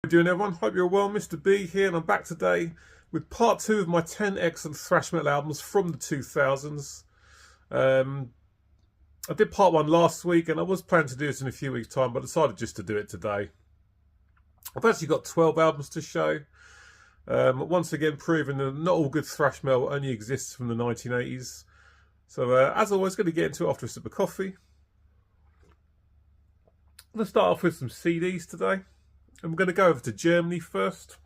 How you doing, everyone? Hope you're well. Mr. B here, and I'm back today with part 2 of my 10 excellent thrash metal albums from the 2000s. I did part 1 last week, and I was planning to do this in a few weeks' time, but I decided just to do it today. I've actually got 12 albums to show. Once again, proving that not all good thrash metal only exists from the 1980s. So, as always, going to get into it after a sip of coffee. I'm going to start off with some CDs today. And we're going to go over to Germany first.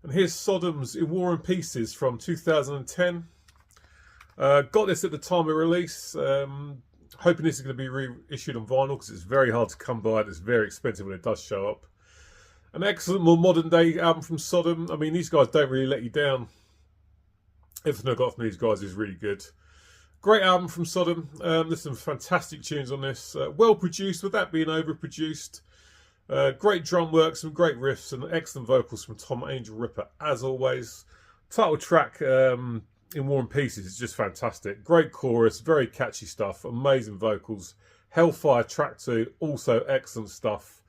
And here's Sodom's In War and Pieces from 2010. Got this at the time of release. Hoping this is going to be reissued on vinyl because it's very hard to come by. It's very expensive when it does show up. An excellent, more modern day album from Sodom. I mean, these guys don't really let you down. Everything I got from these guys is really good. Great album from Sodom. There's some fantastic tunes on this. Well produced, with that being overproduced. Great drum work, some great riffs, and excellent vocals from Tom Angel Ripper, as always. Title track, In War and Pieces, is just fantastic. Great chorus, very catchy stuff, amazing vocals. Hellfire, track 2, also excellent stuff.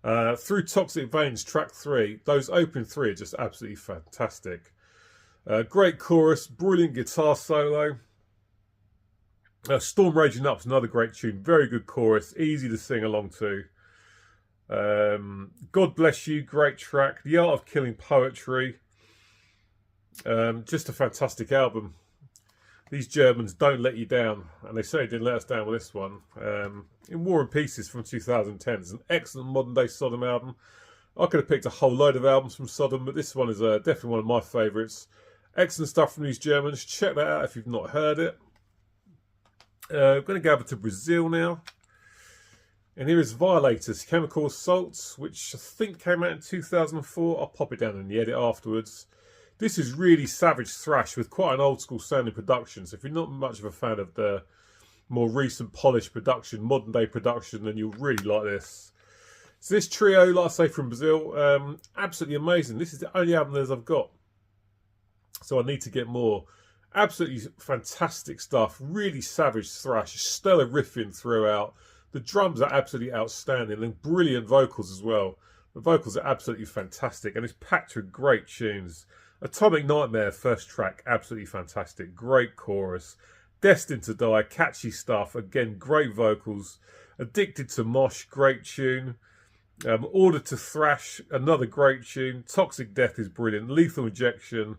Through Toxic Veins, track 3, those opening 3 are just absolutely fantastic. Great chorus, brilliant guitar solo. Storm Raging Up's another great tune, very good chorus, easy to sing along to. God Bless You, great track. The Art of Killing Poetry, just a fantastic album. These Germans don't let you down, and they certainly didn't let us down with this one. In War and Pieces from 2010 is an excellent modern day Sodom album. I could have picked a whole load of albums from Sodom, but this one is definitely one of my favourites. Excellent stuff from these Germans. Check that out if you've not heard it. I'm going to go over to Brazil now. And here is Violators, Chemical Assaults, which I think came out in 2004. I'll pop it down in the edit afterwards. This is really savage thrash with quite an old school sounding production. So if you're not much of a fan of the more recent polished production, modern day production, then you'll really like this. So this trio, like I say, from Brazil, absolutely amazing. This is the only album that I've got. So I need to get more. Absolutely fantastic stuff. Really savage thrash. Stellar riffing throughout. The drums are absolutely outstanding and brilliant vocals as well. The vocals are absolutely fantastic and it's packed with great tunes. Atomic Nightmare, first track, absolutely fantastic. Great chorus. Destined to Die, catchy stuff. Again, great vocals. Addicted to Mosh, great tune. Order to Thrash, another great tune. Toxic Death is brilliant. Lethal Injection.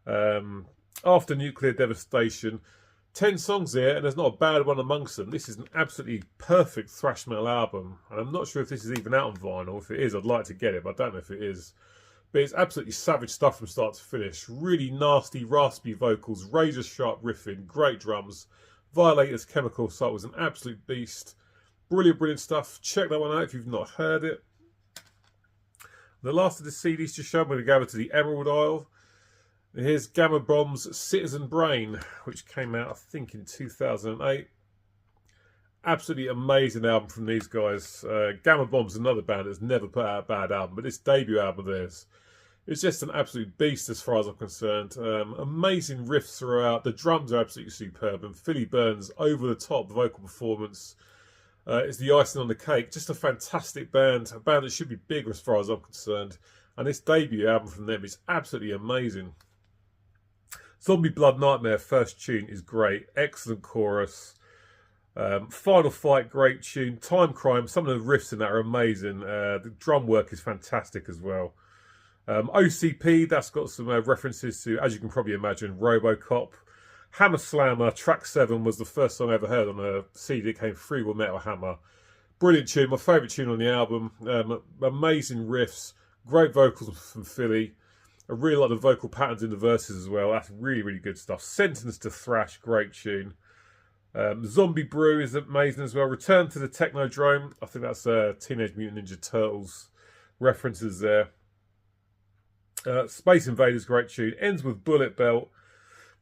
After Nuclear Devastation. 10 songs here, and there's not a bad one amongst them. This is an absolutely perfect thrash metal album, and I'm not sure if this is even out on vinyl. If it is, I'd like to get it, but I don't know if it is. But it's absolutely savage stuff from start to finish. Really nasty, raspy vocals, razor sharp riffing, great drums. Violators, Chemical Assault was an absolute beast. Brilliant, brilliant stuff. Check that one out if you've not heard it. The last of the CDs to show, I'm going to go over to the Emerald Isle. Here's Gama Bomb's Citizen Brain, which came out, I think, in 2008. Absolutely amazing album from these guys. Gama Bomb's another band that's never put out a bad album, but this debut album of theirs is just an absolute beast as far as I'm concerned. Amazing riffs throughout. The drums are absolutely superb, and Philly Burns' over-the-top vocal performance is the icing on the cake. Just a fantastic band, a band that should be big as far as I'm concerned. And this debut album from them is absolutely amazing. Zombie Blood Nightmare, first tune, is great. Excellent chorus. Final Fight, great tune. Time Crime, some of the riffs in that are amazing. The drum work is fantastic as well. OCP, that's got some references to, as you can probably imagine, RoboCop. Hammer Slammer, track 7 was the first song I ever heard on a CD that came Free Will Metal Hammer. Brilliant tune, my favourite tune on the album. Amazing riffs, great vocals from Philly. I really like the vocal patterns in the verses as well. That's really, really good stuff. Sentence to Thrash, great tune. Zombie Brew is amazing as well. Return to the Technodrome. I think that's Teenage Mutant Ninja Turtles references there. Space Invaders, great tune. Ends with Bullet Belt.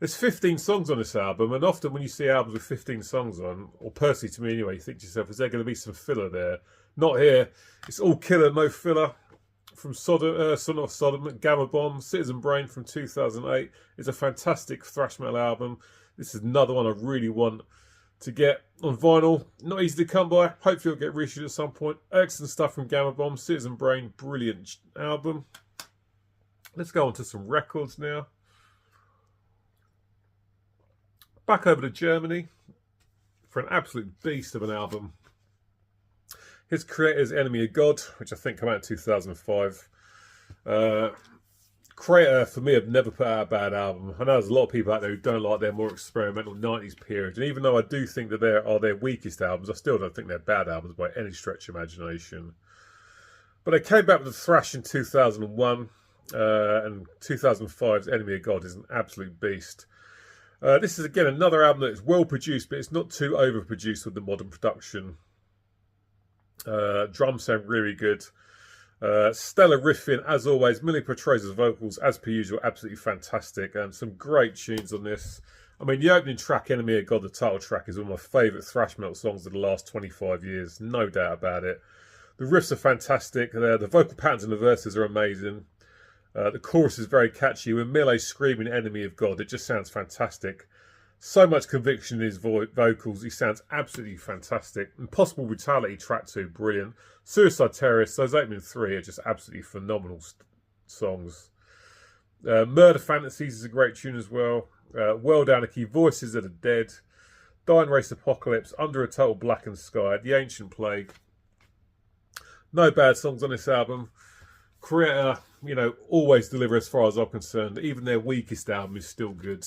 There's 15 songs on this album, and often when you see albums with 15 songs on, or personally to me anyway, you think to yourself, is there going to be some filler there? Not here. It's all killer, no filler. From Sodom, Sodom, Gama Bomb, Citizen Brain from 2008 is a fantastic thrash metal album. This is another one I really want to get on vinyl. Not easy to come by. Hopefully it'll get reissued at some point. Excellent stuff from Gama Bomb. Citizen Brain, brilliant album. Let's go on to some records now. Back over to Germany for an absolute beast of an album. His Kreator's Enemy of God, which I think came out in 2005. Kreator, for me, have never put out a bad album. I know there's a lot of people out there who don't like their more experimental 90s period. And even though I do think that they are their weakest albums, I still don't think they're bad albums by any stretch of imagination. But they came back with the Thrash in 2001. And 2005's Enemy of God is an absolute beast. This is, again, another album that is well produced, but it's not too overproduced with the modern production. Drums sound really good. Stellar riffing, as always. Millie portrays his vocals, as per usual, absolutely fantastic. And some great tunes on this. I mean, the opening track, Enemy of God, the title track, is one of my favourite thrash metal songs of the last 25 years. No doubt about it. The riffs are fantastic. The vocal patterns and the verses are amazing. The chorus is very catchy. With Millie screaming Enemy of God, it just sounds fantastic. So much conviction in his vocals. He sounds absolutely fantastic. Impossible Brutality, track 2, brilliant. Suicide Terrorist, those opening 3 are just absolutely phenomenal songs. Murder Fantasies is a great tune as well. World Anarchy, Voices of the Dead, Dying Race Apocalypse, Under a Total Blackened Sky, The Ancient Plague. No bad songs on this album. Kreator, you know, always deliver as far as I'm concerned. Even their weakest album is still good.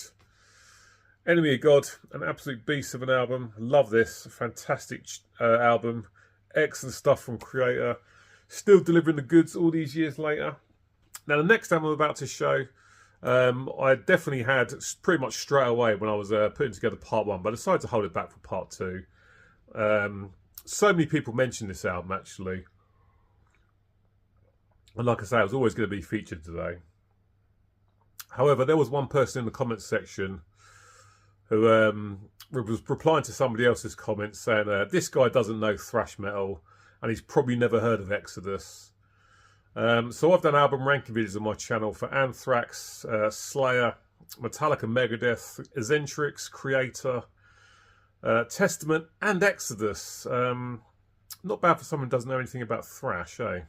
Enemy of God, an absolute beast of an album. Love this. Fantastic album. Excellent stuff from Kreator. Still delivering the goods all these years later. Now, the next album I'm about to show, I definitely had pretty much straight away when I was putting together part 1, but I decided to hold it back for part 2. So many people mentioned this album, actually. And like I say, it was always going to be featured today. However, there was one person in the comments section who was replying to somebody else's comments saying, this guy doesn't know thrash metal and he's probably never heard of Exodus. So I've done album ranking videos on my channel for Anthrax, Slayer, Metallica, Megadeth, Eccentrics, Kreator, Testament and Exodus. Not bad for someone who doesn't know anything about thrash, eh?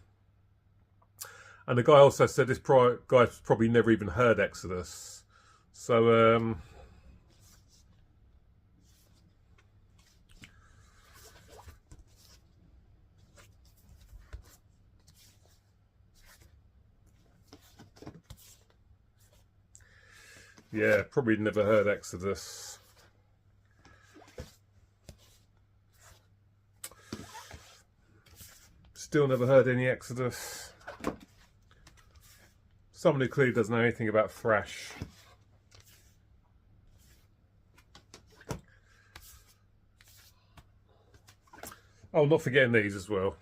And the guy also said this guy's probably never even heard Exodus. So, yeah, probably never heard Exodus. Still never heard any Exodus. Someone who clearly doesn't know anything about thrash. Oh, not forgetting these as well.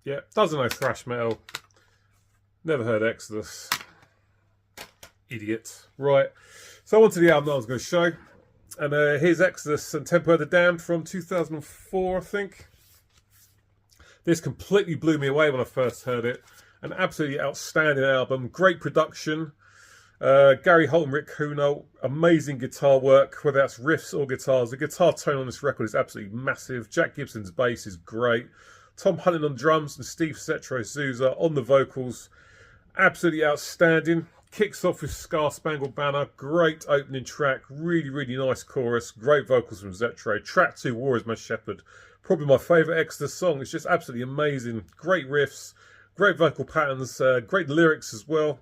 Yeah, doesn't know thrash metal. Never heard Exodus. Idiot. Right, so on to the album that I was going to show. And here's Exodus and Tempo of the Damned from 2004, I think. This completely blew me away when I first heard it. An absolutely outstanding album. Great production. Gary Holt and Rick Hunolt. Amazing guitar work, whether that's riffs or guitars. The guitar tone on this record is absolutely massive. Jack Gibson's bass is great. Tom Hunting on drums and Steve Setro Souza on the vocals. Absolutely outstanding. Kicks off with Scar Spangled Banner. Great opening track. Really, really nice chorus. Great vocals from Zetro. Track 2, War is My Shepherd. Probably my favourite Exodus song. It's just absolutely amazing. Great riffs. Great vocal patterns. Great lyrics as well.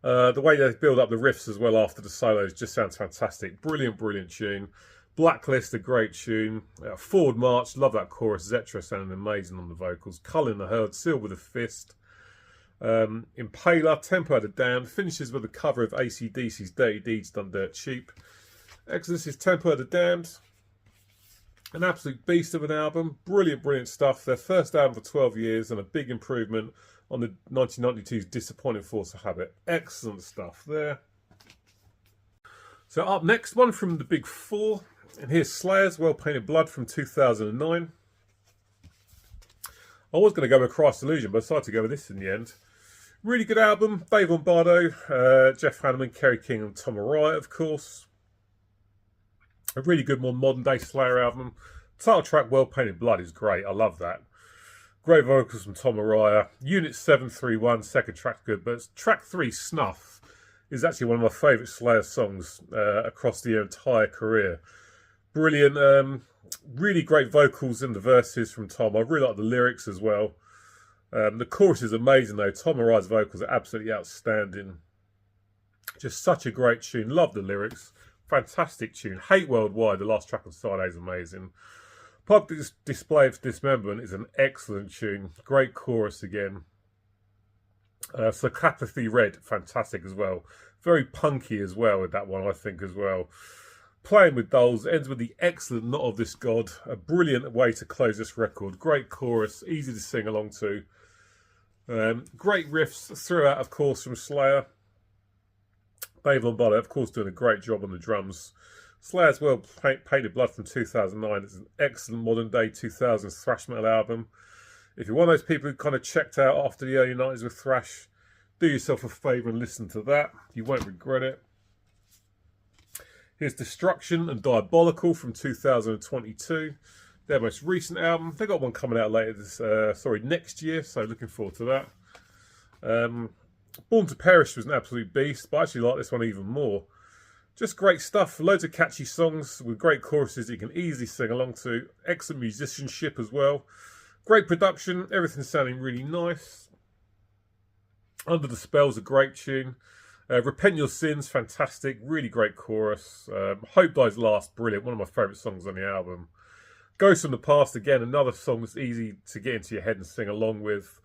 The way they build up the riffs as well after the solos just sounds fantastic. Brilliant, brilliant tune. Blacklist, a great tune. Forward March, love that chorus. Zetro sounding amazing on the vocals. Culling the Herd, Sealed with a Fist. Impaler, Tempo of the Damned. Finishes with a cover of AC/DC's Dirty Deeds Done Dirt Cheap. Exodus is Tempo of the Damned. An absolute beast of an album. Brilliant, brilliant stuff. Their first album for 12 years and a big improvement on the 1992's Disappointing Force of Habit. Excellent stuff there. So up next, one from the Big Four. And here's Slayer's Well Painted Blood from 2009. I was going to go with Christ's Illusion, but I decided to go with this in the end. Really good album. Dave Lombardo, Jeff Hanneman, Kerry King and Tom Araya, of course. A really good, more modern day Slayer album. Title track, Well Painted Blood, is great. I love that. Great vocals from Tom Araya. Unit 731, second track's good, but track 3, Snuff, is actually one of my favourite Slayer songs across the entire career. Brilliant. Really great vocals in the verses from Tom. I really like the lyrics as well. The chorus is amazing though. Tom Araya's vocals are absolutely outstanding. Just such a great tune. Love the lyrics. Fantastic tune. Hate Worldwide, the last track on side A, is amazing. Public Display of Dismemberment is an excellent tune. Great chorus again. Psychopathy Red, fantastic as well. Very punky as well with that one, I think, as well. Playing with Dolls ends with the excellent Not of This God. A brilliant way to close this record. Great chorus, easy to sing along to. Great riffs throughout, of course, from Slayer. Dave Lombardo, of course, doing a great job on the drums. Slayer's Well Painted Blood from 2009 is an excellent modern day 2000s thrash metal album. If you're one of those people who kind of checked out after the early 90s with thrash, do yourself a favour and listen to that. You won't regret it. Here's Destruction and Diabolical from 2022. Their most recent album. They got one coming out later next year, so looking forward to that. Born to Perish was an absolute beast, but I actually like this one even more. Just great stuff. Loads of catchy songs with great choruses that you can easily sing along to. Excellent musicianship as well. Great production. Everything sounding really nice. Under the Spell's a great tune. Repent Your Sins, fantastic. Really great chorus. Hope Dies Last, brilliant. One of my favourite songs on the album. Ghosts from the Past, again, another song that's easy to get into your head and sing along with.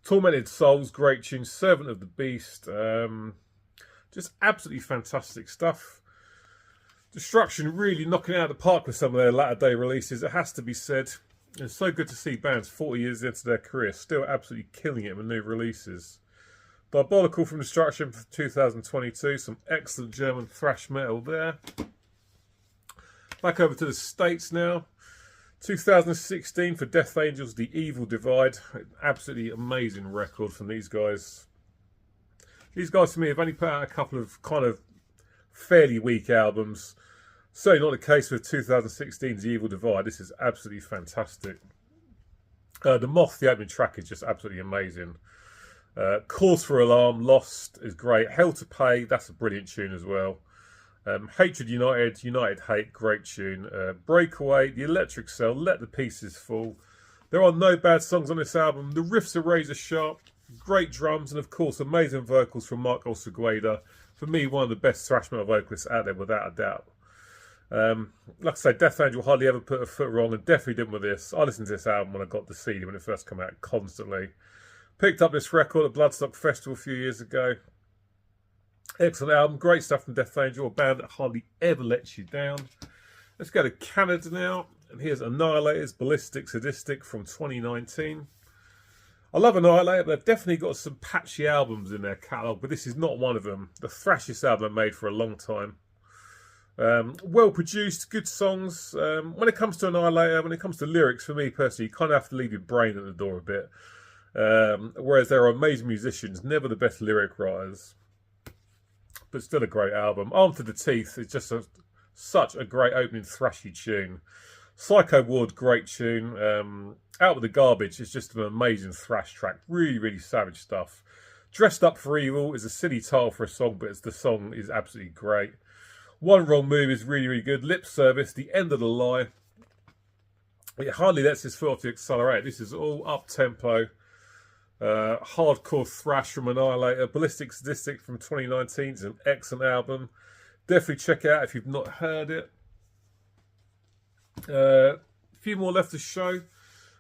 Tormented Souls, great tune. Servant of the Beast. Just absolutely fantastic stuff. Destruction really knocking it out of the park with some of their latter day releases, it has to be said. It's so good to see bands 40 years into their career still absolutely killing it with new releases. Diabolical from Destruction for 2022. Some excellent German thrash metal there. Back over to the States now. 2016 for Death Angels, The Evil Divide. Absolutely amazing record from these guys. These guys, to me, have only put out a couple of kind of fairly weak albums. Certainly not the case with 2016's The Evil Divide. This is absolutely fantastic. The Moth, the opening track, is just absolutely amazing. Cause for Alarm, Lost is great. Hell to Pay, that's a brilliant tune as well. Hatred United, United Hate, great tune. Breakaway, The Electric Cell, Let the Pieces Fall. There are no bad songs on this album. The riffs are razor sharp. Great drums, and of course amazing vocals from Mark Olsegueda. For me, one of the best thrash metal vocalists out there without a doubt. Like I say, Death Angel hardly ever put a foot wrong, and definitely didn't with this. I listened to this album when I got the CD when it first came out constantly. Picked up this record at Bloodstock Festival a few years ago. Excellent album, great stuff from Death Angel, a band that hardly ever lets you down. Let's go to Canada now, and here's Annihilator's Ballistic Sadistic from 2019. I love Annihilator, but they've definitely got some patchy albums in their catalogue, but this is not one of them. The thrashiest album I made for a long time. Well produced, good songs. When it comes to Annihilator, when it comes to lyrics, for me personally, you kind of have to leave your brain at the door a bit. Whereas there are amazing musicians, never the best lyric writers, but still a great album. Armed to the Teeth is just such a great opening thrashy tune. Psycho Ward, great tune. Out with the Garbage is just an amazing thrash track. Really, really savage stuff. Dressed Up for Evil is a silly title for a song, but the song is absolutely great. One Wrong Move is really, really good. Lip Service, The End of the Lie. It hardly lets his foot off the accelerator. This is all up-tempo. Hardcore thrash from Annihilator. Ballistic Sadistic from 2019 is an excellent album. Definitely check it out if you've not heard it. A few more left to show.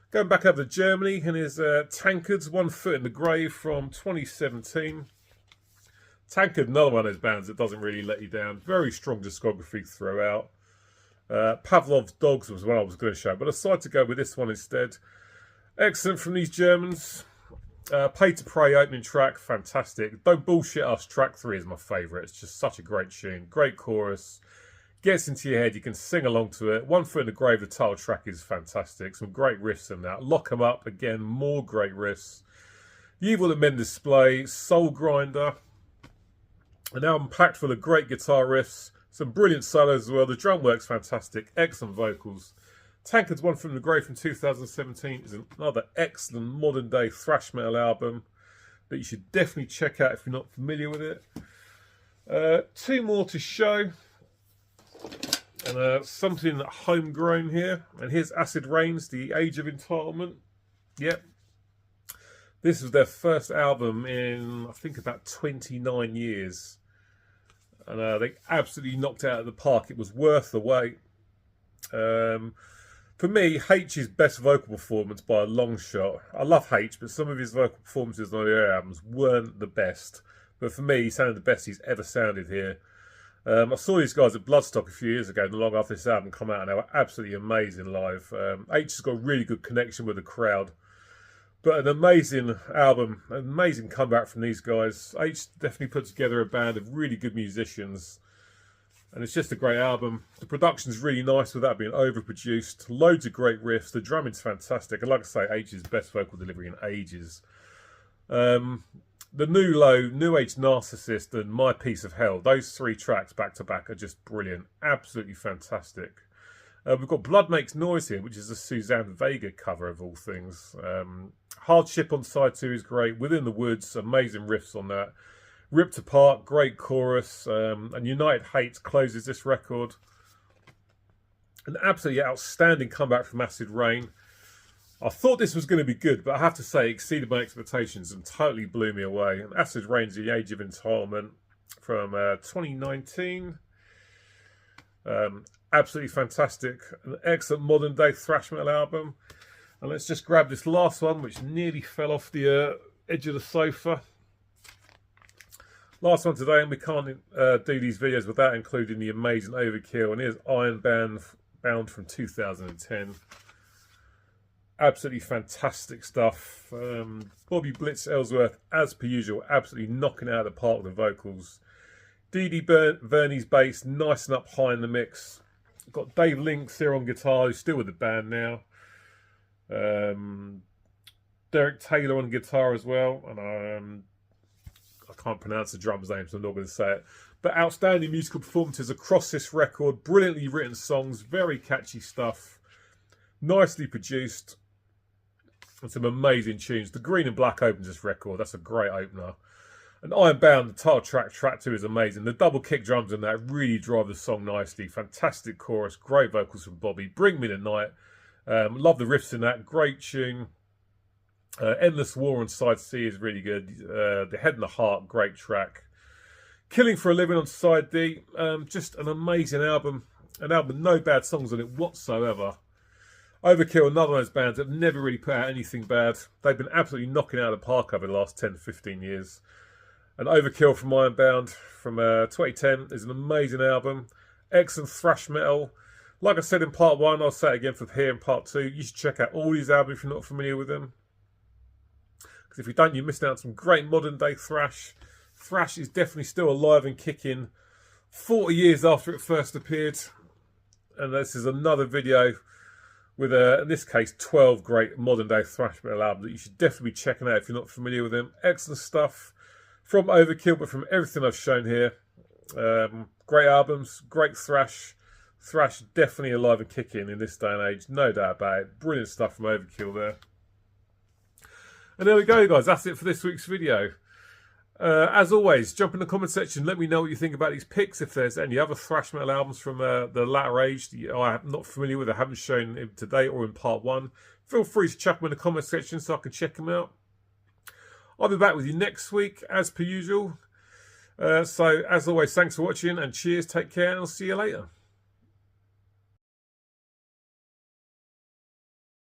Going back over to Germany, and here's Tankard's One Foot in the Grave from 2017. Tankard, another one of those bands that doesn't really let you down. Very strong discography throughout. Pavlov's Dogs was one I was going to show, but I decided to go with this one instead. Excellent from these Germans. Pay to Pray opening track, fantastic. Don't Bullshit Us, track 3 is my favourite. It's just such a great tune. Great chorus. Gets into your head, you can sing along to it. One Foot in the Grave, the title track is fantastic. Some great riffs in that. Lock 'em Up, again, more great riffs. Evil at Men Display, Soul Grinder. An album packed full of great guitar riffs, some brilliant solos as well. The drum work's fantastic, excellent vocals. Tankard's One from the Grave from 2017 is another excellent modern day thrash metal album that you should definitely check out if you're not familiar with it. Two more to show. And something homegrown here. And here's Acid Rain's The Age of Entitlement. Yep. This was their first album in, I think, about 29 years. And they absolutely knocked it out of the park. It was worth the wait. For me, H's best vocal performance by a long shot. I love H, but some of his vocal performances on the earlier albums weren't the best. But for me, he sounded the best he's ever sounded here. I saw these guys at Bloodstock a few years ago, long after this album came out, and they were absolutely amazing live. H has got a really good connection with the crowd. But an amazing album, an amazing comeback from these guys. H definitely put together a band of really good musicians. And it's just a great album. The production's really nice without being overproduced. Loads of great riffs. The drumming's fantastic. And like I say, H's best vocal delivery in ages. The New Low, New Age Narcissist and My Piece of Hell. Those three tracks back to back are just brilliant. Absolutely fantastic. We've got Blood Makes Noise here, which is a Suzanne Vega cover of all things. Hardship on side 2 is great. Within the Woods, amazing riffs on that. Ripped Apart, great chorus. And United Hate closes this record. An absolutely outstanding comeback from Acid Rain. I thought this was going to be good, but I have to say it exceeded my expectations and totally blew me away. And Acid Rain's The Age of Entitlement from 2019. Absolutely fantastic. An excellent modern day thrash metal album. And let's just grab this last one, which nearly fell off the edge of the sofa. Last one today, and we can't do these videos without including the amazing Overkill. And here's Ironbound from 2010. Absolutely fantastic stuff. Bobby Blitz Ellsworth, as per usual, absolutely knocking out of the park with the vocals. Dee Verney's bass, nice and up high in the mix. Got Dave Links here on guitar, who's still with the band now. Derek Taylor on guitar as well. And I can't pronounce the drummer's name, so I'm not going to say it. But outstanding musical performances across this record. Brilliantly written songs, very catchy stuff. Nicely produced. And some amazing tunes. The Green and Black opens this record. That's a great opener. And Ironbound, the title track, track 2 is amazing. The double kick drums in that really drive the song nicely. Fantastic chorus, great vocals from Bobby. Bring Me the Night. Love the riffs in that. Great tune. Endless War on side C is really good. The Head and the Heart, great track. Killing for a Living on side D. Just an amazing album. An album with no bad songs on it whatsoever. Overkill, another one of those bands that have never really put out anything bad. They've been absolutely knocking out of the park over the last 10 to 15 years. And Overkill from Ironbound from 2010 is an amazing album. Excellent thrash metal. Like I said in part 1, I'll say it again for here in part 2. You should check out all these albums if you're not familiar with them. Because if you don't, you're missing out on some great modern day thrash. Thrash is definitely still alive and kicking 40 years after it first appeared. And this is another video with, in this case, 12 great modern day thrash metal albums that you should definitely be checking out if you're not familiar with them. Excellent stuff from Overkill, but from everything I've shown here. Great albums, great thrash. Thrash definitely alive and kicking in this day and age, no doubt about it. Brilliant stuff from Overkill there. And there we go, guys. That's it for this week's video. As always, jump in the comment section. Let me know what you think about these picks. If there's any other thrash metal albums from the latter age that I'm not familiar with, I haven't shown today or in part 1, feel free to chuck them in the comment section so I can check them out. I'll be back with you next week, as per usual. So, as always, thanks for watching and cheers, take care, and I'll see you later.